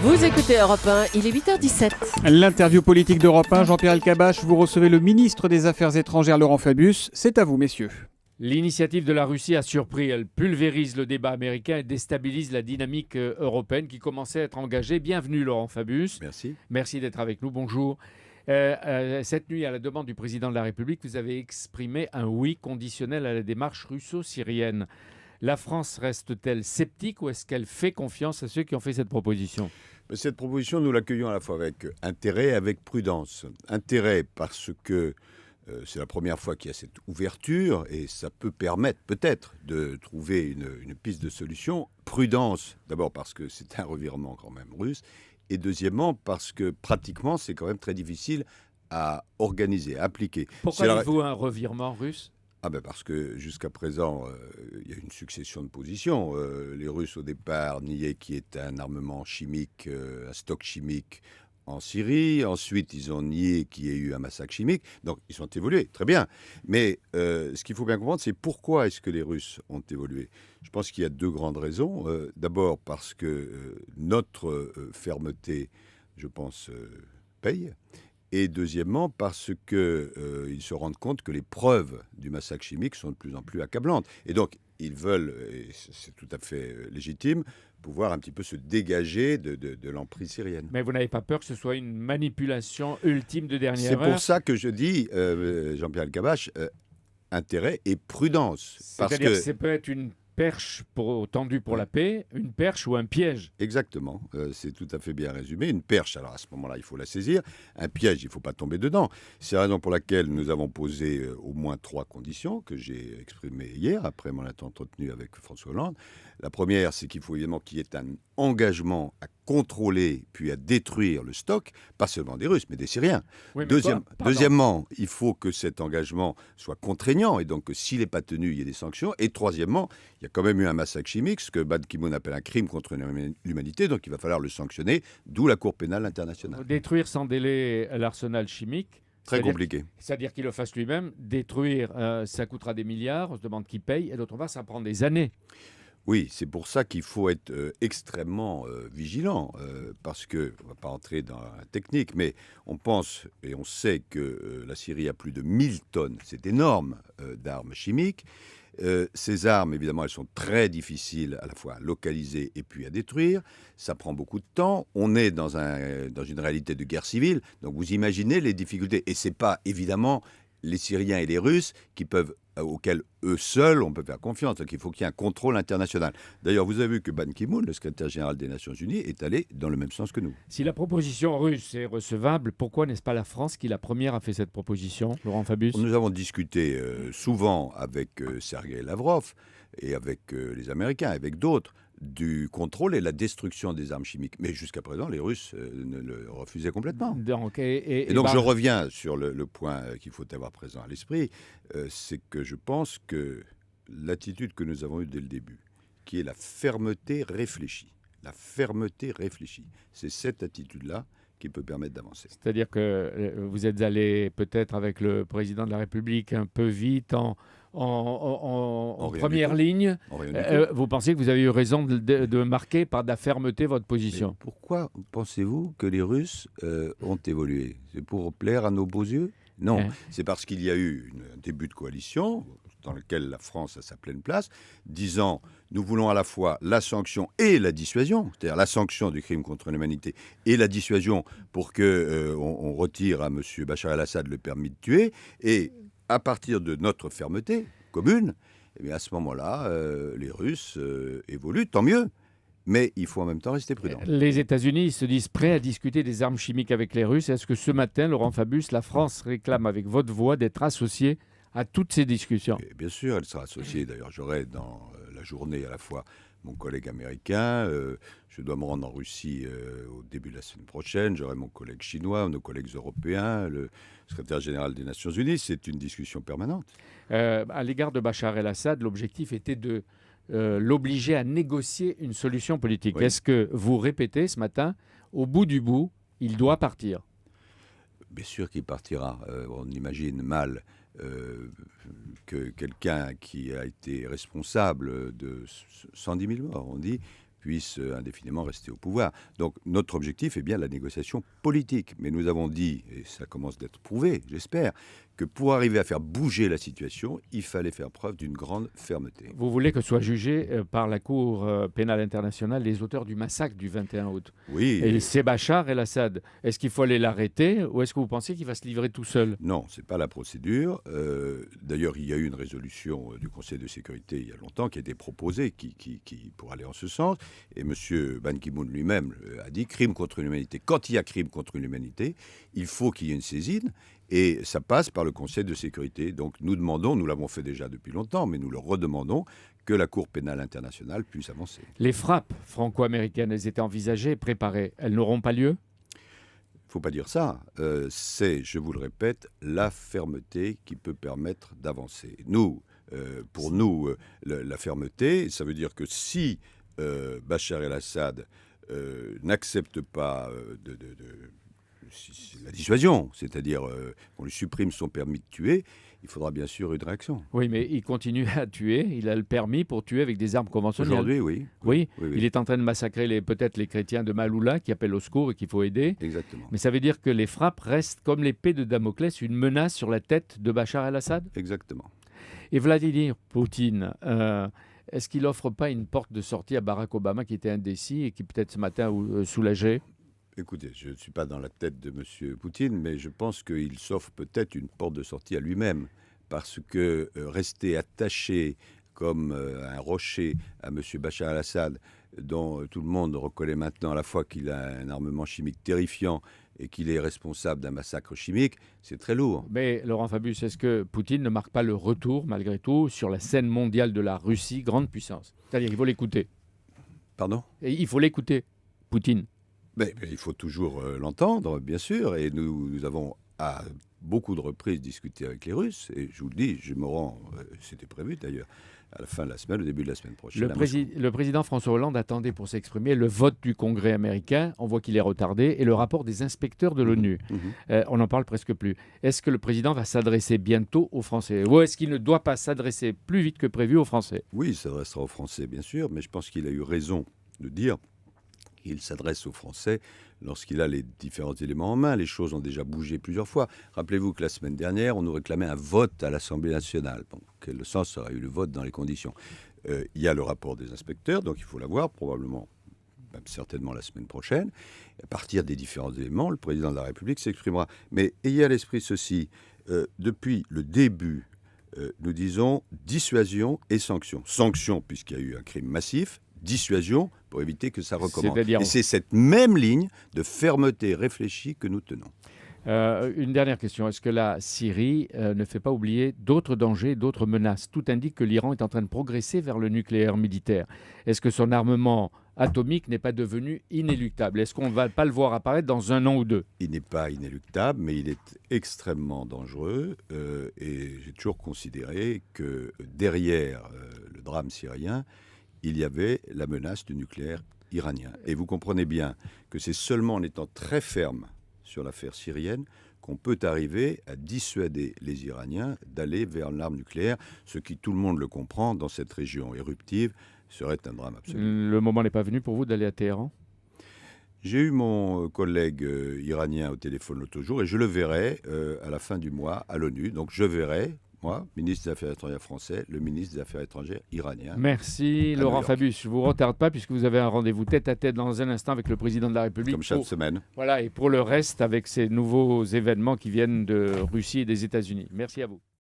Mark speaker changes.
Speaker 1: Vous écoutez Europe 1, il est 8h17.
Speaker 2: L'interview politique d'Europe 1, Jean-Pierre Elkabbach, vous recevez le ministre des Affaires étrangères, Laurent Fabius. C'est à vous, messieurs.
Speaker 3: L'initiative de la Russie a surpris. Elle pulvérise le débat américain et déstabilise la dynamique européenne qui commençait à être engagée. Bienvenue, Laurent Fabius.
Speaker 4: Merci.
Speaker 3: Merci d'être avec nous. Bonjour. Cette nuit, à la demande du président de la République, vous avez exprimé un oui conditionnel à la démarche russo-syrienne. La France reste-t-elle sceptique ou est-ce qu'elle fait confiance à ceux qui ont fait cette proposition ?
Speaker 4: Cette proposition, nous l'accueillons à la fois avec intérêt et avec prudence. Intérêt parce que c'est la première fois qu'il y a cette ouverture et ça peut permettre peut-être de trouver une piste de solution. Prudence, d'abord parce que c'est un revirement quand même russe et deuxièmement parce que pratiquement c'est quand même très difficile à organiser, à appliquer.
Speaker 3: Pourquoi dites-vous un revirement russe ?
Speaker 4: Parce que jusqu'à présent, il y a une succession de positions. Les Russes, au départ, niaient qu'il y ait un armement chimique, un stock chimique en Syrie. Ensuite, ils ont nié qu'il y ait eu un massacre chimique. Donc, ils ont évolué, très bien. Mais ce qu'il faut bien comprendre, c'est pourquoi est-ce que les Russes ont évolué. Je pense qu'il y a deux grandes raisons. D'abord, parce que notre fermeté, je pense, paye. Et deuxièmement, parce qu'ils se rendent compte que les preuves du massacre chimique sont de plus en plus accablantes. Et donc, ils veulent, et c'est tout à fait légitime, pouvoir un petit peu se dégager de l'emprise syrienne.
Speaker 3: Mais vous n'avez pas peur que ce soit une manipulation ultime de dernière heure ?
Speaker 4: C'est pour ça que je dis, Jean-Pierre Elkabbach, intérêt et prudence.
Speaker 3: C'est-à-dire que ça peut être une perche tendue pour la paix, une perche ou un piège.
Speaker 4: Exactement, c'est tout à fait bien résumé. Une perche, alors à ce moment-là, il faut la saisir. Un piège, il ne faut pas tomber dedans. C'est la raison pour laquelle nous avons posé au moins 3 conditions que j'ai exprimées hier, après mon entretenu avec François Hollande. La première, c'est qu'il faut évidemment qu'il y ait un engagement à contrôler puis à détruire le stock, pas seulement des Russes, mais des Syriens.
Speaker 3: Oui,
Speaker 4: Deuxièmement, il faut que cet engagement soit contraignant et donc que s'il n'est pas tenu, il y ait des sanctions. Et troisièmement, il y a quand même eu un massacre chimique, ce que Ban Ki-moon appelle un crime contre l'humanité, donc il va falloir le sanctionner, d'où la Cour pénale internationale.
Speaker 3: Détruire sans délai l'arsenal chimique.
Speaker 4: Très compliqué.
Speaker 3: C'est-à-dire qu'il le fasse lui-même. Détruire, ça coûtera des milliards, on se demande qui paye, et d'autre part, ça prend des années.
Speaker 4: Oui, c'est pour ça qu'il faut être extrêmement vigilant, parce que, on ne va pas entrer dans la technique, mais on pense et on sait que la Syrie a plus de 1000 tonnes, c'est énorme, d'armes chimiques. Ces armes, évidemment, elles sont très difficiles à la fois à localiser et puis à détruire. Ça prend beaucoup de temps. On est dans une réalité de guerre civile, donc vous imaginez les difficultés. Et ce n'est pas, évidemment, les Syriens et les Russes auxquels eux seuls on peut faire confiance. Donc il faut qu'il y ait un contrôle international. D'ailleurs, vous avez vu que Ban Ki-moon, le secrétaire général des Nations Unies, est allé dans le même sens que nous.
Speaker 3: Si la proposition russe est recevable, pourquoi n'est-ce pas la France qui, la première, a fait cette proposition, Laurent Fabius ?
Speaker 4: Nous avons discuté souvent avec Sergueï Lavrov et avec les Américains, avec d'autres, du contrôle et la destruction des armes chimiques. Mais jusqu'à présent, les Russes ne le refusaient complètement. Donc, je reviens sur le point qu'il faut avoir présent à l'esprit, c'est que je pense que l'attitude que nous avons eue dès le début, qui est la fermeté réfléchie, c'est cette attitude-là qui peut permettre d'avancer.
Speaker 3: C'est-à-dire que vous êtes allé peut-être avec le président de la République un peu vite en première ligne. Vous pensez que vous avez eu raison de marquer par de la fermeté votre position ?
Speaker 4: Mais pourquoi pensez-vous que les Russes ont évolué ? C'est pour plaire à nos beaux yeux ? Non, c'est parce qu'il y a eu un début de coalition dans lequel la France a sa pleine place, disant nous voulons à la fois la sanction et la dissuasion, c'est-à-dire la sanction du crime contre l'humanité et la dissuasion pour qu'on retire à M. Bachar el-Assad le permis de tuer. Et à partir de notre fermeté commune, eh bien à ce moment-là, les Russes évoluent, tant mieux. Mais il faut en même temps rester prudent.
Speaker 3: Les États-Unis se disent prêts à discuter des armes chimiques avec les Russes. Est-ce que ce matin, Laurent Fabius, la France réclame avec votre voix d'être associée à toutes ces discussions ?
Speaker 4: Et bien sûr, elle sera associée. D'ailleurs, j'aurai dans la journée à la fois mon collègue américain, je dois me rendre en Russie au début de la semaine prochaine, j'aurai mon collègue chinois, nos collègues européens, le secrétaire général des Nations Unies. C'est une discussion permanente.
Speaker 3: À l'égard de Bachar el-Assad, l'objectif était de l'obliger à négocier une solution politique. Oui. Est-ce que vous répétez ce matin, au bout du bout, il doit partir ?
Speaker 4: Bien sûr qu'il partira. On imagine mal que quelqu'un qui a été responsable de 110 000 morts, on dit, puisse indéfiniment rester au pouvoir. Donc notre objectif est bien la négociation politique. Mais nous avons dit, et ça commence d'être prouvé, j'espère, que pour arriver à faire bouger la situation, il fallait faire preuve d'une grande fermeté.
Speaker 3: Vous voulez que soient jugés par la Cour pénale internationale les auteurs du massacre du 21 août.
Speaker 4: Oui.
Speaker 3: Et c'est Bachar el-Assad. Est-ce qu'il faut aller l'arrêter ou est-ce que vous pensez qu'il va se livrer tout seul?
Speaker 4: Non, ce n'est pas la procédure. D'ailleurs, il y a eu une résolution du Conseil de sécurité il y a longtemps qui a été proposée pour aller en ce sens. Et M. Ban Ki-moon lui-même a dit crime contre l'humanité. Quand il y a crime contre l'humanité, il faut qu'il y ait une saisine. Et ça passe par le Conseil de sécurité. Donc nous demandons, nous l'avons fait déjà depuis longtemps, mais nous le redemandons, que la Cour pénale internationale puisse avancer.
Speaker 3: Les frappes franco-américaines, elles étaient envisagées et préparées. Elles n'auront pas lieu?
Speaker 4: Il ne faut pas dire ça. C'est, je vous le répète, la fermeté qui peut permettre d'avancer. Pour nous, la fermeté, ça veut dire que si Bachar el-Assad n'accepte pas la dissuasion, c'est-à-dire qu'on lui supprime son permis de tuer, il faudra bien sûr une réaction.
Speaker 3: Oui, mais il continue à tuer. Il a le permis pour tuer avec des armes conventionnelles.
Speaker 4: Aujourd'hui, oui.
Speaker 3: Oui,
Speaker 4: Oui.
Speaker 3: Il est en train de massacrer peut-être les chrétiens de Maaloula qui appellent au secours et qu'il faut aider.
Speaker 4: Exactement.
Speaker 3: Mais ça veut dire que les frappes restent comme l'épée de Damoclès, une menace sur la tête de Bachar el-Assad.
Speaker 4: Exactement.
Speaker 3: Et Vladimir Poutine, est-ce qu'il n'offre pas une porte de sortie à Barack Obama qui était indécis et qui peut-être ce matin soulagé?
Speaker 4: Écoutez, je ne suis pas dans la tête de M. Poutine, mais je pense qu'il s'offre peut-être une porte de sortie à lui-même. Parce que rester attaché comme un rocher à M. Bachar el-Assad, dont tout le monde reconnaît maintenant à la fois qu'il a un armement chimique terrifiant et qu'il est responsable d'un massacre chimique, c'est très lourd.
Speaker 3: Mais Laurent Fabius, est-ce que Poutine ne marque pas le retour, malgré tout, sur la scène mondiale de la Russie, grande puissance? C'est-à-dire qu'il faut l'écouter.
Speaker 4: Pardon ?
Speaker 3: Et il faut l'écouter, Poutine.
Speaker 4: Mais il faut toujours l'entendre, bien sûr, et nous avons à beaucoup de reprises discuté avec les Russes, et je vous le dis, je me rends, c'était prévu d'ailleurs, à la fin de la semaine, au début de la semaine prochaine.
Speaker 3: Le président François Hollande attendait pour s'exprimer le vote du Congrès américain, on voit qu'il est retardé, et le rapport des inspecteurs de l'ONU. On n'en parle presque plus. Est-ce que le président va s'adresser bientôt aux Français ou est-ce qu'il ne doit pas s'adresser plus vite que prévu aux Français?
Speaker 4: Oui, il s'adressera aux Français, bien sûr, mais je pense qu'il a eu raison de dire qu'il s'adresse aux Français lorsqu'il a les différents éléments en main. Les choses ont déjà bougé plusieurs fois. Rappelez-vous que la semaine dernière, on nous réclamait un vote à l'Assemblée nationale. Bon, quel sens aurait eu le vote dans les conditions? Il y a le rapport des inspecteurs, donc il faut l'avoir probablement, même certainement la semaine prochaine. À partir des différents éléments, le président de la République s'exprimera. Mais ayez à l'esprit ceci, depuis le début, nous disons dissuasion et sanction. Sanction, puisqu'il y a eu un crime massif, dissuasion pour éviter que ça recommence. Et c'est cette même ligne de fermeté réfléchie que nous tenons.
Speaker 3: Une dernière question. Est-ce que la Syrie ne fait pas oublier d'autres dangers, d'autres menaces? Tout indique que l'Iran est en train de progresser vers le nucléaire militaire. Est-ce que son armement atomique n'est pas devenu inéluctable? Est-ce qu'on ne va pas le voir apparaître dans 1 an ou 2?
Speaker 4: Il n'est pas inéluctable, mais il est extrêmement dangereux. Et j'ai toujours considéré que derrière le drame syrien, il y avait la menace du nucléaire iranien. Et vous comprenez bien que c'est seulement en étant très ferme sur l'affaire syrienne qu'on peut arriver à dissuader les Iraniens d'aller vers l'arme nucléaire, ce qui, tout le monde le comprend, dans cette région éruptive, serait un drame absolu.
Speaker 3: Le moment n'est pas venu pour vous d'aller à Téhéran?
Speaker 4: J'ai eu mon collègue iranien au téléphone l'autre jour et je le verrai à la fin du mois à l'ONU. Donc je verrai, moi, ministre des Affaires étrangères français, le ministre des Affaires étrangères iranien.
Speaker 3: Merci Laurent Fabius. Je ne vous retarde pas puisque vous avez un rendez-vous tête à tête dans un instant avec le président de la République.
Speaker 4: Comme chaque semaine.
Speaker 3: Voilà, et pour le reste avec ces nouveaux événements qui viennent de Russie et des États-Unis. Merci à vous.